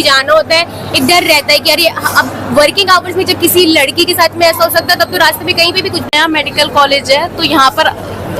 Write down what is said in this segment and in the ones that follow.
जाना होता है एक डर रहता है कि अरे अब वर्किंग आवर्स में जब किसी लड़की के साथ में ऐसा हो सकता है तब तो रास्ते में कहीं पे भी कुछ। नया मेडिकल कॉलेज है तो यहाँ पर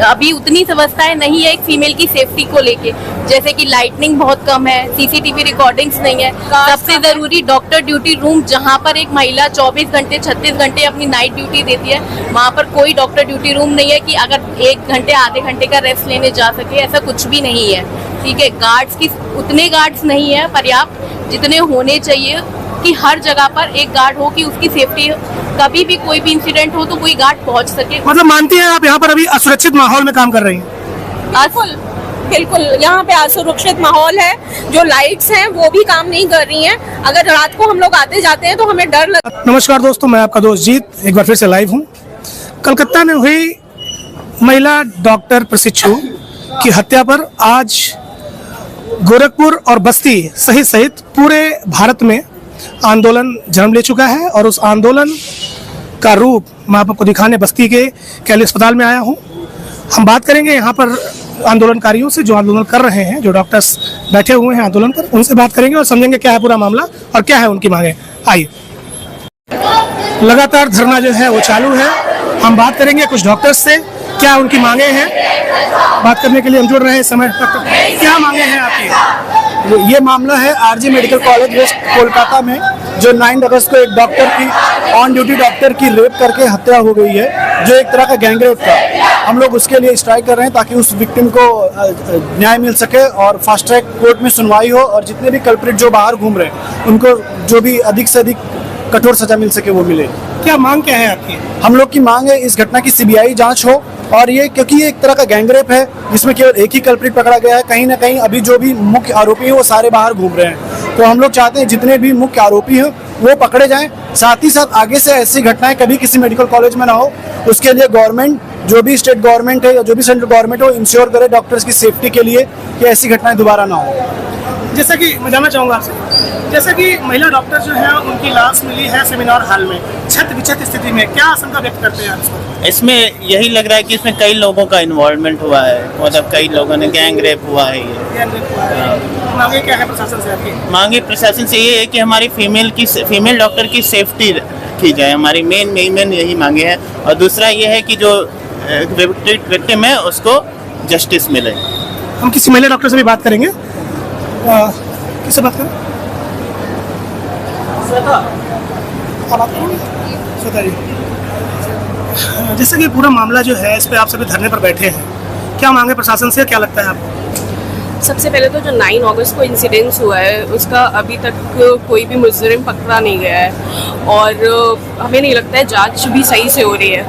अभी उतनी व्यवस्थाएं नहीं है एक फीमेल की सेफ्टी को लेके, जैसे कि लाइटनिंग बहुत कम है, सीसीटीवी रिकॉर्डिंग्स नहीं है। सबसे जरूरी डॉक्टर ड्यूटी रूम, जहाँ पर एक महिला 24 घंटे 36 घंटे अपनी नाइट ड्यूटी देती है, वहाँ पर कोई डॉक्टर ड्यूटी रूम नहीं है कि अगर 1 घंटे आधे घंटे का रेस्ट लेने जा सके, ऐसा कुछ भी नहीं है। ठीक है, गार्ड्स की उतने गार्ड्स नहीं है पर्याप्त जितने होने चाहिए कि हर जगह पर एक गार्ड हो कि उसकी सेफ्टी, कभी भी कोई भी इंसिडेंट हो तो कोई गार्ड पहुंच सके। मतलब मानती हैं आप यहाँ पर अभी असुरक्षित माहौल में काम कर रही हैं? बिल्कुल बिल्कुल, यहाँ पे असुरक्षित माहौल है। जो लाइट्स हैं वो भी काम नहीं कर रही हैं। अगर रात को हम लोग आते जाते हैं तो हमें डर लगता है। नमस्कार दोस्तों, मैं आपका दोस्त जीत एक बार फिर से लाइव हूँ। कलकत्ता में हुई महिला डॉक्टर प्रशिक्षु की हत्या पर आज गोरखपुर और बस्ती सहित पूरे भारत में आंदोलन जन्म ले चुका है और उस आंदोलन का रूप मैं आपको दिखाने बस्ती के कैली अस्पताल में आया हूँ। हम बात करेंगे यहाँ पर आंदोलनकारियों से जो आंदोलन कर रहे हैं, जो डॉक्टर्स बैठे हुए हैं आंदोलन पर, उनसे बात करेंगे और समझेंगे क्या है पूरा मामला और क्या है उनकी मांगे। आइए, लगातार धरना जो है वो चालू है। हम बात करेंगे कुछ डॉक्टर्स से, क्या उनकी मांगे हैं। बात करने के लिए हम जुड़ रहे हैं समय तक। क्या मांगे हैं आपकी? ये मामला है RG medical college west Kolkata में, जो 9 अगस्त को एक डॉक्टर की, ऑन ड्यूटी डॉक्टर की रेप करके हत्या हो गई है, जो एक तरह का गैंगरेप था। हम लोग उसके लिए स्ट्राइक कर रहे हैं ताकि उस विक्टिम को न्याय मिल सके और फास्ट ट्रैक कोर्ट में सुनवाई हो और जितने भी कल्प्रिट जो बाहर घूम रहे हैं उनको जो भी अधिक से अधिक कठोर सजा मिल सके वो मिले। क्या मांग क्या है आपकी? हम लोग की मांग है इस घटना की सीबीआई जांच हो, और ये क्योंकि ये एक तरह का गैंगरेप है जिसमें केवल एक ही कल्प्रिट पकड़ा गया है। कहीं ना कहीं अभी जो भी मुख्य आरोपी हैं वो सारे बाहर घूम रहे हैं, तो हम लोग चाहते हैं जितने भी मुख्य आरोपी हैं वो पकड़े जाएं। साथ ही साथ आगे से ऐसी घटनाएं कभी किसी मेडिकल कॉलेज में ना हो, उसके लिए गवर्नमेंट, जो भी स्टेट गवर्नमेंट है या जो भी सेंट्रल गवर्नमेंट हो, इंश्योर करे डॉक्टर्स की सेफ्टी के लिए कि ऐसी घटनाएं दोबारा ना हो। जैसा कि मैं जानना चाहूँगा आपसे, जैसा कि महिला डॉक्टर जो है उनकी लाश मिली है सेमिनार हॉल में छत विछत स्थिति में, क्या आशंका व्यक्त करते हैं आप? इसमें यही लग रहा है कि इसमें कई लोगों का इन्वॉल्वमेंट हुआ है, मतलब कई लोगों ने गैंग रेप हुआ है। ये मांगे क्या है प्रशासन से आपकी? मांगे प्रशासन से ये है कि हमारी फीमेल डॉक्टर की सेफ्टी की जाए, हमारी मेन यही मांगे हैं। और दूसरा ये है कि जो विक्टिम है उसको जस्टिस मिले। हम किसी महिला डॉक्टर से भी बात करेंगे। किससे बात करें? श्वेता जी, जैसे कि पूरा मामला जो है इस पे आप सभी धरने पर बैठे हैं, क्या मांगे प्रशासन से, क्या लगता है आपको? सबसे पहले तो जो 9 अगस्त को इंसिडेंस हुआ है उसका अभी तक कोई भी मुजरिम पकड़ा नहीं गया है और हमें नहीं लगता है जांच भी सही से हो रही है।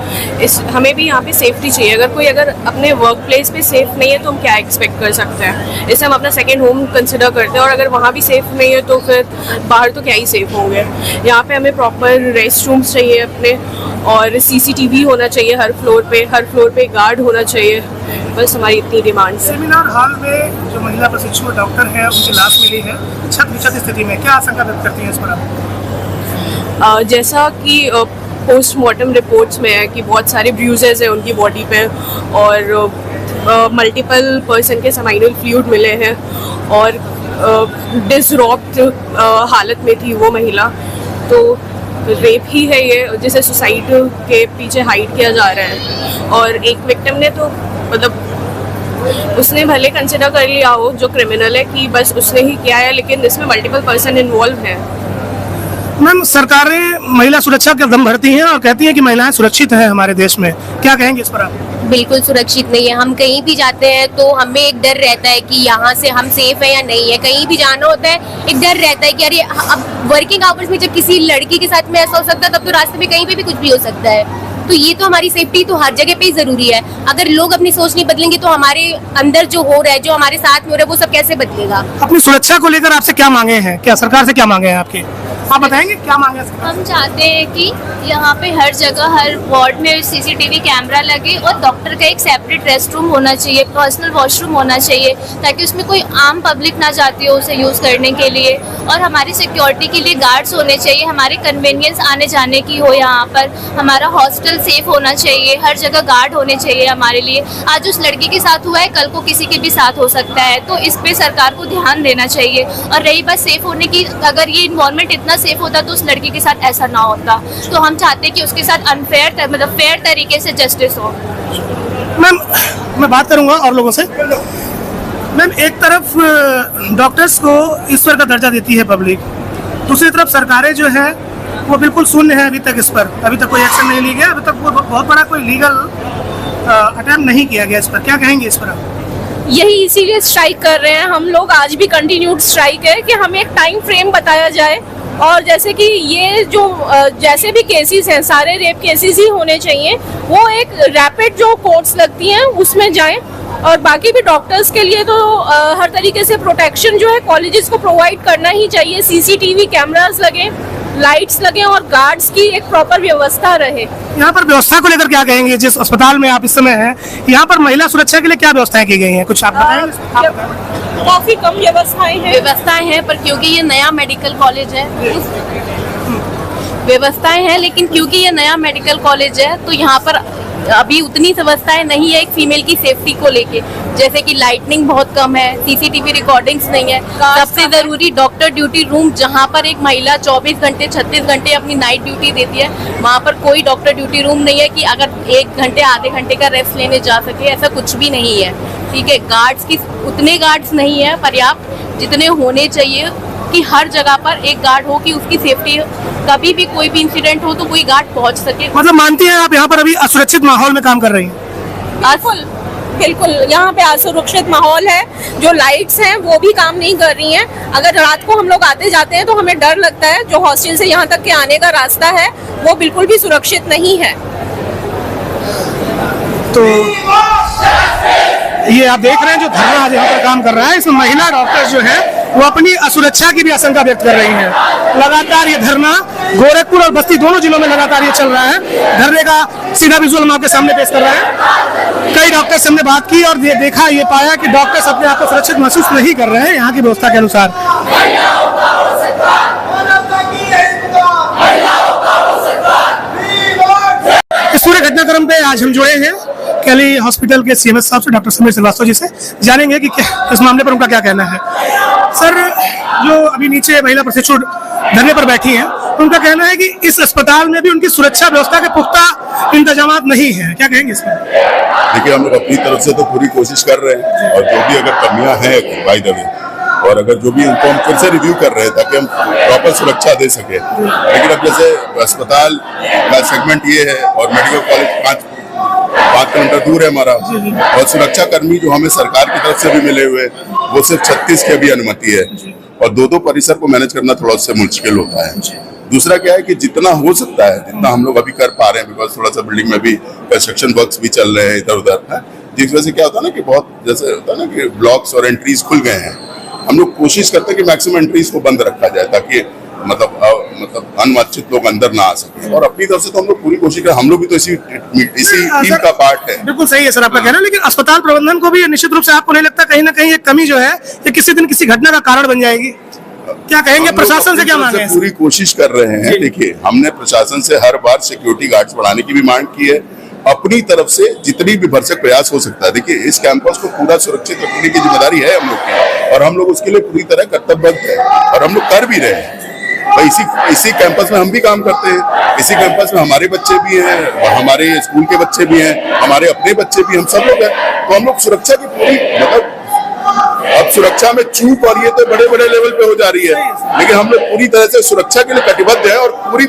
हमें भी यहाँ पे सेफ्टी चाहिए। अगर अपने वर्क प्लेस पे सेफ नहीं है तो हम क्या एक्सपेक्ट कर सकते हैं। इससे हम अपना सेकेंड होम कंसिडर करते हैं और अगर वहाँ भी सेफ नहीं है तो फिर बाहर तो क्या ही सेफ होंगे। यहाँ पे हमें प्रॉपर रेस्ट रूम्स चाहिए अपने, और सीसीटीवी होना चाहिए हर फ्लोर पे गार्ड होना चाहिए। बस हमारी इतनी डिमांड है। सेमिनार हॉल में जो महिला प्रशिक्षु डॉक्टर है उनकी लाश मिली है छत विछत स्थिति में, क्या आशंका व्यक्त करती हैं इस पर आप? जैसा कि पोस्टमार्टम रिपोर्ट्स में है कि बहुत सारे ब्रूजेस हैं उनकी बॉडी पे और मल्टीपल पर्सन के समाइनल फ्लूइड मिले हैं और डिसरॉप्ट हालत में थी वो महिला। तो रेप ही है ये, जिसे सुसाइड के पीछे हाइड किया जा रहा है। और एक विक्टिम ने तो मतलब उसने भले कंसिडर कर लिया हो जो क्रिमिनल है कि बस उसने ही किया है, लेकिन इसमें मल्टीपल पर्सन इन्वॉल्व हैं। मैम, सरकारें महिला सुरक्षा का दम भरती हैं और कहती हैं कि महिलाएं सुरक्षित हैं हमारे देश में, क्या कहेंगे इस पर आप? बिल्कुल सुरक्षित नहीं है। हम कहीं भी जाते हैं तो हमें एक डर रहता है कि यहाँ से हम सेफ है या नहीं है। कहीं भी जाना होता है एक डर रहता है कि अरे अब वर्किंग आवर्स में जब किसी लड़की के साथ में ऐसा हो सकता है तब तो रास्ते में कहीं पे भी कुछ भी हो सकता है। तो ये तो हमारी सेफ्टी तो हर जगह पे ही जरूरी है। अगर लोग अपनी सोच नहीं बदलेंगे तो हमारे अंदर जो हो रहा है, जो हमारे साथ में हो रहा है, वो सब कैसे बदलेगा? अपनी सुरक्षा को लेकर आपसे क्या मांगे हैं, क्या सरकार से क्या मांगे हैं आपके? आप बताएंगे क्या मांगे इसका? हम चाहते हैं कि यहाँ पे हर जगह हर वार्ड में सीसीटीवी कैमरा लगे और डॉक्टर का एक सेपरेट रेस्ट रूम होना चाहिए, पर्सनल वॉशरूम होना चाहिए, ताकि उसमें कोई आम पब्लिक ना जाती हो उसे यूज़ करने के लिए। और हमारी सिक्योरिटी के लिए गार्ड्स होने चाहिए, हमारे कन्वीनियंस आने जाने की हो यहाँ पर। हमारा हॉस्टल सेफ होना चाहिए, हर जगह गार्ड होने चाहिए हमारे लिए। आज उस लड़की के साथ हुआ है, कल को किसी के भी साथ हो सकता है, तो इस पे सरकार को ध्यान देना चाहिए। और रही बात सेफ होने की, अगर ये इन्वायरमेंट इतना सेफ होता तो उस लड़की के साथ ऐसा ना होता। तो हम चाहते हैं कि उसके साथ अनफेयर मतलब फेयर तरीके से जस्टिस हो। मैम मैं बात करूंगा और लोगों से। मैम एक तरफ डॉक्टर्स को ईश्वर का दर्जा देती है पब्लिक, दूसरी तरफ सरकारें जो है वो बिल्कुल शून्य है अभी तक इस पर। अभी तक कोई एक्शन नहीं लिया गया, अभी तक वो बहुत बड़ा कोई लीगल अटेम्प्ट नहीं किया गया इस पर। क्या कहेंगे इस पर आप? यही इसीलिए स्ट्राइक कर रहे हैं हम लोग, आज भी कंटिन्यूड स्ट्राइक है कि हमें एक टाइम फ्रेम बताया जाए। और जैसे कि ये जो जैसे भी केसेस हैं सारे रेप केसेस ही होने चाहिए, वो एक रैपिड जो कोर्ट्स लगती हैं उसमें जाएं। और बाकी भी डॉक्टर्स के लिए तो हर तरीके से प्रोटेक्शन जो है कॉलेजेस को प्रोवाइड करना ही चाहिए। सीसीटीवी कैमरास लगे, लाइट्स लगे और गार्ड्स की एक प्रॉपर व्यवस्था रहे। यहाँ पर व्यवस्था को लेकर क्या कहेंगे? जिस अस्पताल में आप इस समय हैं, यहाँ पर महिला सुरक्षा के लिए क्या व्यवस्थाएं की गई हैं? कुछ आप बताएंगे? काफी कम व्यवस्थाएं हैं पर क्योंकि ये नया मेडिकल कॉलेज है, व्यवस्थाएं हैं, लेकिन क्योंकि ये नया मेडिकल कॉलेज है तो यहाँ पर अभी उतनी व्यवस्थाएं नहीं है एक फीमेल की सेफ्टी को लेके। जैसे कि लाइटनिंग बहुत कम है, सीसीटीवी रिकॉर्डिंग्स नहीं है, सबसे जरूरी डॉक्टर ड्यूटी रूम, जहाँ पर एक महिला 24 घंटे 36 घंटे अपनी नाइट ड्यूटी देती है, वहाँ पर कोई डॉक्टर ड्यूटी रूम नहीं है कि अगर 1 घंटे आधे घंटे का रेस्ट लेने जा सके, ऐसा कुछ भी नहीं है। ठीक है, गार्ड्स की उतने गार्ड्स नहीं है पर्याप्त जितने होने चाहिए कि हर जगह पर एक गार्ड हो कि उसकी सेफ्टी, कभी भी कोई भी इंसिडेंट हो तो कोई गार्ड पहुंच सके। मतलब मानती हैं आप यहाँ पर अभी असुरक्षित माहौल में काम कर रही हैं? बिल्कुल यहाँ पे असुरक्षित माहौल है। जो लाइट्स हैं वो भी काम नहीं कर रही हैं। अगर रात को हम लोग आते जाते हैं तो हमें डर लगता है। जो हॉस्टल से यहाँ तक के आने का रास्ता है वो बिल्कुल भी सुरक्षित नहीं है। तो ये आप देख रहे हैं जो धरना आज यहाँ पर काम कर रहा है, इसमें महिला डॉक्टर्स जो है वो अपनी असुरक्षा की भी आशंका व्यक्त कर रही हैं। लगातार ये धरना गोरखपुर और बस्ती दोनों जिलों में लगातार ये चल रहा है। धरने का सीधा विजुअल हम आपके सामने पेश कर रहे हैं। कई डॉक्टर्स से हमने बात की और देखा, ये पाया कि डॉक्टर्स अपने आप को सुरक्षित महसूस नहीं कर रहे हैं यहाँ की व्यवस्था के अनुसार। इस पूरे घटनाक्रम पे आज हम जुड़े हैं कैली हॉस्पिटल के सीएमएस साहब से, डॉक्टर समीर श्रीवास्तव जी से। जानेंगे कि इस मामले पर उनका क्या कहना है। सर, जो अभी नीचे महिला प्रशिक्षु धरने पर बैठी हैं, उनका कहना है कि इस अस्पताल में भी उनकी सुरक्षा व्यवस्था के पुख्ता इंतजाम नहीं है। क्या कहेंगे इसमें? देखिए, हम लोग अपनी तरफ से तो पूरी कोशिश कर रहे हैं और जो भी अगर कमियां हैं बाय द वे, और अगर जो भी उनको हम फिर से रिव्यू कर रहे हैं ताकि हम प्रॉपर सुरक्षा दे सके। लेकिन अब जैसे अस्पताल का सेगमेंट ये है और मेडिकल कॉलेज 5 किलोमीटर दूर है हमारा, और सुरक्षा कर्मी जो हमें सरकार की तरफ से भी मिले हुए वो सिर्फ 36 की अभी अनुमति है, और 2 परिसर को मैनेज करना थोड़ा सा मुश्किल होता है। दूसरा क्या है कि जितना हो सकता है, जितना हम लोग अभी कर पा रहे हैं, बिकॉज थोड़ा सा बिल्डिंग में भी कंस्ट्रक्शन वर्क्स भी चल रहे हैं इधर उधर, जिस वजह से क्या होता है ना कि बहुत जैसे होता है ना कि ब्लॉक्स और एंट्रीज खुल गए हैं। हम लोग कोशिश करते हैं कि मैक्सिमम एंट्रीज को बंद रखा जाए ताकि मतलब अनवांछित लोग अंदर ना आ सके। और अपनी तरफ से तो हम लोग पूरी कोशिश करें, हम लोग भी तो इसी टीम का पार्ट है। बिल्कुल सही है सर आपका कहना, लेकिन अस्पताल प्रबंधन को भी निश्चित रूप से आपको नहीं लगता कहीं ना कहीं एक कमी जो है ये किसी दिन किसी घटना का कारण बन जाएगी? क्या कहेंगे, प्रशासन से क्या मांग है? पूरी कोशिश कर रहे हैं। देखिए, हमने प्रशासन से हर बार सिक्योरिटी गार्ड्स बढ़ाने की भी मांग की है। अपनी तरफ से जितनी भी भरसक प्रयास हो सकता है। देखिए, इस कैंपस को पूरा सुरक्षित रखने की जिम्मेदारी है हम लोग की, और हम लोग उसके लिए पूरी तरह कर्तव्यबद्ध है और हम लोग कर भी रहे हैं। इसी कैंपस में हम भी काम करते हैं, इसी कैंपस में हमारे बच्चे भी हैं, हमारे स्कूल के बच्चे भी हैं, हमारे अपने बच्चे भी, हम सब लोग हैं। तो हम लोग सुरक्षा की पूरी मतलब अब सुरक्षा में चूक और ये तो बड़े बड़े लेवल पे हो जा रही है, लेकिन हम लोग पूरी तरह से सुरक्षा के लिए कटिबद्ध है। और पूरी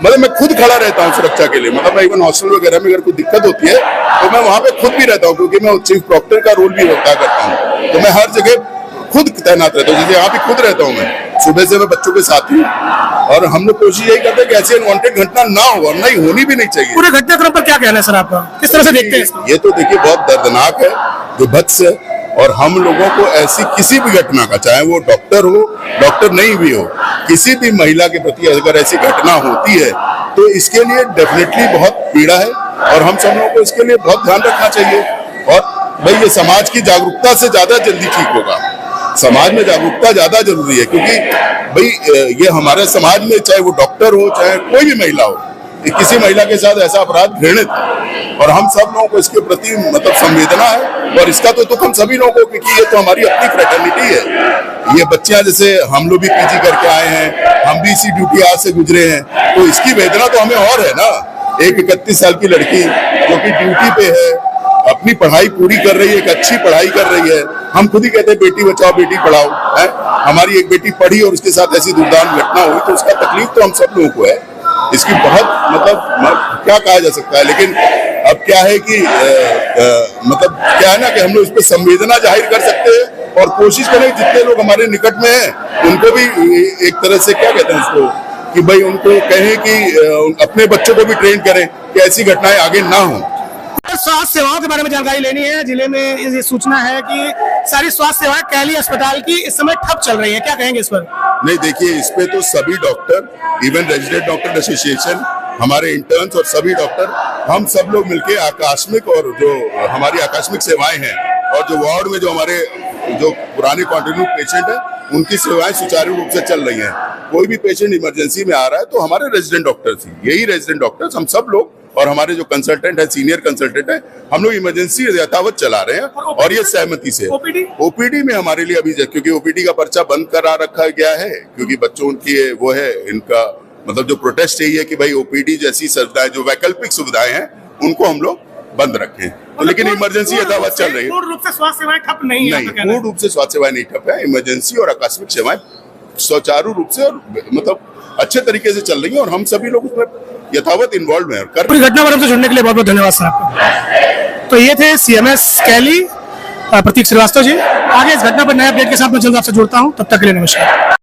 मतलब मैं खुद खड़ा रहता हूँ सुरक्षा के लिए। मतलब मैं इवन हॉस्टल वगैरह में अगर कोई दिक्कत होती है तो मैं वहाँ पे खुद भी रहता हूँ, क्योंकि मैं चीफ प्रॉक्टर का रोल भी अदा करता हूँ। तो मैं हर जगह खुद तैनात रहता हूँ, जैसे यहाँ भी खुद रहता हूँ। मैं सुबह से मैं बच्चों के साथ हूँ, और हम लोग कोशिश यही करते हैं कि ऐसी अनवांटेड घटना ना हो, और नहीं होनी भी नहीं चाहिए। पूरे घटनाक्रम पर क्या कहना है सर आपका, किस तरह से देखते हैं? ये तो देखिए बहुत दर्दनाक है, जो भत्स है, और हम लोगों को ऐसी किसी भी घटना का, चाहे वो डॉक्टर हो डॉक्टर नहीं भी हो, किसी भी महिला के प्रति अगर ऐसी घटना होती है तो इसके लिए डेफिनेटली बहुत पीड़ा है और हम सब लोगों को इसके लिए बहुत ध्यान रखना चाहिए। और भाई ये समाज की जागरूकता से ज्यादा जल्दी ठीक होगा, समाज में जागरूकता ज्यादा जरूरी है, क्योंकि भाई ये हमारे समाज में चाहे वो डॉक्टर हो चाहे कोई भी महिला हो, किसी महिला के साथ ऐसा अपराध घृणित है और हम सब लोगों को इसके प्रति मतलब संवेदना है और इसका तो दुख हम सभी लोगों को, क्योंकि ये तो हमारी अपनी फ्रेटर्निटी है। ये बच्चियां जैसे हम लोग भी पीजी करके आए हैं, हम भी इसी ड्यूटी आज से गुजरे हैं, तो इसकी वेदना तो हमें और है ना। एक 31 साल की लड़की जो कि ड्यूटी पे है, अपनी पढ़ाई पूरी कर रही है, एक अच्छी पढ़ाई कर रही है, हम खुद ही कहते हैं बेटी बचाओ बेटी पढ़ाओ है। हमारी एक बेटी पढ़ी और उसके साथ ऐसी दुर्दांत घटना हुई तो उसका तकलीफ तो हम सब लोगों को है। इसकी बहुत मतलब क्या कहा जा सकता है, लेकिन अब क्या है कि मतलब क्या है ना कि हम लोग इस पर संवेदना जाहिर कर सकते हैं और कोशिश करें जितने लोग हमारे निकट में हैं उनको भी एक तरह से क्या कहते हैं उसको कि भाई उनको कहें कि अपने बच्चों को भी ट्रेन करें कि ऐसी घटनाएं आगे ना हो। स्वास्थ्य सेवाओं के बारे में जानकारी लेनी है। जिले में ये सूचना है कि सारी स्वास्थ्य सेवाएं कैली अस्पताल की इस समय ठप चल रही है, क्या कहेंगे इस पर? नहीं देखिए, इस पे तो सभी doctor, even resident doctor association, हमारे इंटर्न्स और सभी डॉक्टर, हम सब लोग मिलके आकस्मिक और जो हमारी आकस्मिक सेवाएं हैं और जो वार्ड में जो हमारे जो पुराने कॉन्टिन्यू पेशेंट है उनकी सेवाएं सुचारू रूप से चल रही हैं। कोई भी पेशेंट इमरजेंसी में आ रहा है तो हमारे रेजिडेंट डॉक्टर्स ही, यही रेजिडेंट डॉक्टर्स हम सब लोग और हमारे जो कंसल्टेंट है, सीनियर कंसल्टेंट है, हम लोग इमरजेंसी यथावत चला रहे हैं और ये सहमति से। ओपीडी में हमारे लिए अभी क्योंकि ओपीडी का पर्चा बंद करा रखा गया है, क्योंकि बच्चों की वो है, इनका मतलब जो प्रोटेस्ट यही है कि भाई ओपीडी जैसी सुविधाएं जो वैकल्पिक सुविधाएं हैं उनको हम लोग बंद रखें। तो लेकिन इमरजेंसी यथावत चल रही है। पूर्ण रूप से स्वास्थ्य सेवाएं ठप नहीं है? नहीं, पूर्ण रूप से स्वास्थ्य सेवाएं नहीं ठप है। इमरजेंसी और आकस्मिक सेवाएं सुचारू रूप से और मतलब अच्छे तरीके से चल रही है और हम सभी लोग उसमें यथावत इन्वॉल्व हैं। पूरी घटना पर हमसे जुड़ने के लिए बहुत बहुत धन्यवाद सर आपका। तो ये थे सीएमएस कैली प्रतीक श्रीवास्तव जी। आगे इस घटना पर नए अपडेट के साथ मैं जल्द आपसे जुड़ता हूँ, तब तक के लिए नमस्कार।